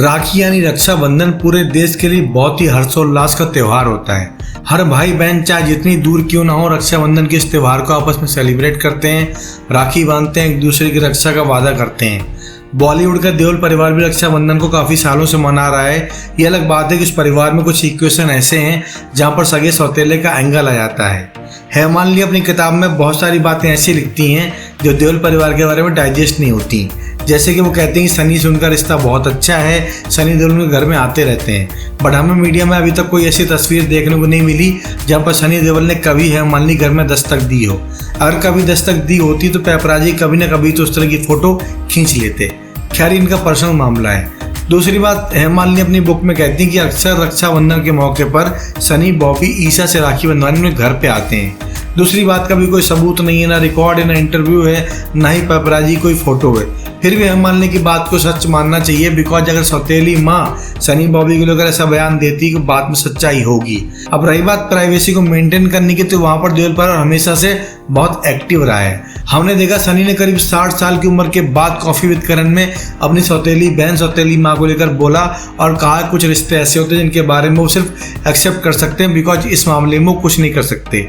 राखी यानी रक्षाबंधन पूरे देश के लिए बहुत ही हर्षोल्लास का त्यौहार होता है। हर भाई बहन चाहे जितनी दूर क्यों ना हो, रक्षाबंधन के इस त्यौहार को आपस में सेलिब्रेट करते हैं, राखी बांधते हैं, एक दूसरे की रक्षा का वादा करते हैं। बॉलीवुड का देओल परिवार भी रक्षाबंधन को काफ़ी सालों से मना रहा है। ये अलग बात है कि उस परिवार में कुछ इक्वेशन ऐसे हैं जहाँ पर सगे सौतेले का एंगल आ जाता है। हेमालिनी अपनी किताब में बहुत सारी बातें ऐसी लिखती हैं जो देओल परिवार के बारे में डाइजेस्ट नहीं होती। जैसे कि वो कहते हैं कि सनी से उनका रिश्ता बहुत अच्छा है, सनी देओल उनके घर में आते रहते हैं। बट हमें मीडिया में अभी तक कोई ऐसी तस्वीर देखने को नहीं मिली जहाँ पर सनी देओल ने कभी हेमालिनी घर में दस्तक दी हो। अगर कभी दस्तक दी होती तो पेपराजी कभी ना कभी तो उस तरह की फ़ोटो खींच लेते। खैर, इनका पर्सनल मामला है। दूसरी बात, हेमालिनी अपनी बुक में कहती हैं कि अक्सर रक्षाबंधन के मौके पर सनी, बॉबी, ईशा से राखी बंधवाने में घर पे आते हैं। दूसरी बात का भी कोई सबूत नहीं है, ना रिकॉर्ड है, ना इंटरव्यू है, ना ही पेपराजी कोई फोटो है। फिर भी हेमालिनी की बात को सच मानना चाहिए, बिकॉज अगर सौतेली माँ सनी बॉबी के लिए अगर ऐसा बयान देती कि बात में सच्चाई होगी। अब रही बात प्राइवेसी को मेंटेन करने की, तो वहाँ पर देओल परिवार हमेशा से बहुत एक्टिव रहा है। हमने देखा सनी ने करीब 60 साल की उम्र के बाद कॉफी विद करण में अपनी सौतेली बहन, सौतेली माँ को लेकर बोला और कहा कुछ रिश्ते ऐसे होते हैं जिनके बारे में वो सिर्फ एक्सेप्ट कर सकते हैं, बिकॉज इस मामले में वो कुछ नहीं कर सकते।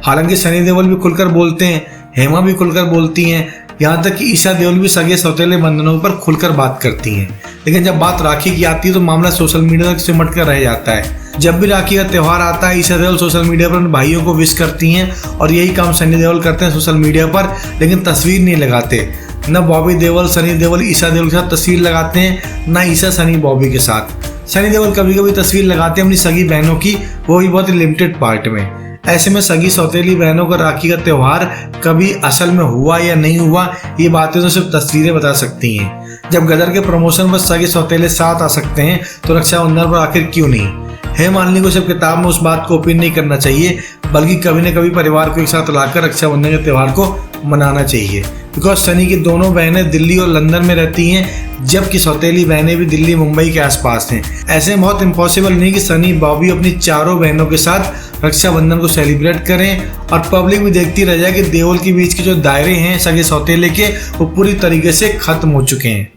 हालांकि सनी देओल भी खुलकर बोलते हैं, हेमा भी खुलकर बोलती हैं, यहाँ तक कि ईशा देओल भी सगे सौतेले बंधनों पर खुलकर बात करती हैं। लेकिन जब बात राखी की आती है तो मामला सोशल मीडिया तक सिमट कर रह जाता है। जब भी राखी का त्यौहार आता है, ईशा देओल सोशल मीडिया पर अपने भाइयों को विश करती हैं और यही काम सनी देओल करते हैं सोशल मीडिया पर, लेकिन तस्वीर नहीं लगाते। न बॉबी देओल सनी देओल ईशा देओल के साथ तस्वीर लगाते हैं, न ईशा सनी बॉबी के साथ। सनी देओल कभी कभी तस्वीर लगाते हैं अपनी सगी बहनों की, वो भी बहुत लिमिटेड पार्ट में। ऐसे में सगी सौतेली बहनों का राखी का त्यौहार कभी असल में हुआ या नहीं हुआ, ये बातें तो सिर्फ तस्वीरें बता सकती हैं। जब गदर के प्रमोशन पर सगे सौतेले साथ आ सकते हैं तो रक्षाबंधन पर आखिर क्यों नहीं? हेमालिनी को सिर्फ किताब में उस बात को ओपन नहीं करना चाहिए, बल्कि कभी न कभी परिवार को एक साथ लाकर रक्षाबंधन के त्यौहार को मनाना चाहिए। बिकॉज सनी की दोनों बहनें दिल्ली और लंदन में रहती हैं, जबकि सौतेली बहनें भी दिल्ली मुंबई के आसपास हैं। ऐसे में बहुत इम्पॉसिबल नहीं कि सनी बॉबी अपनी चारों बहनों के साथ रक्षाबंधन को सेलिब्रेट करें और पब्लिक भी देखती रह जाए कि देओल के बीच के जो दायरे हैं सगे सौतेले के, वो पूरी तरीके से खत्म हो चुके हैं।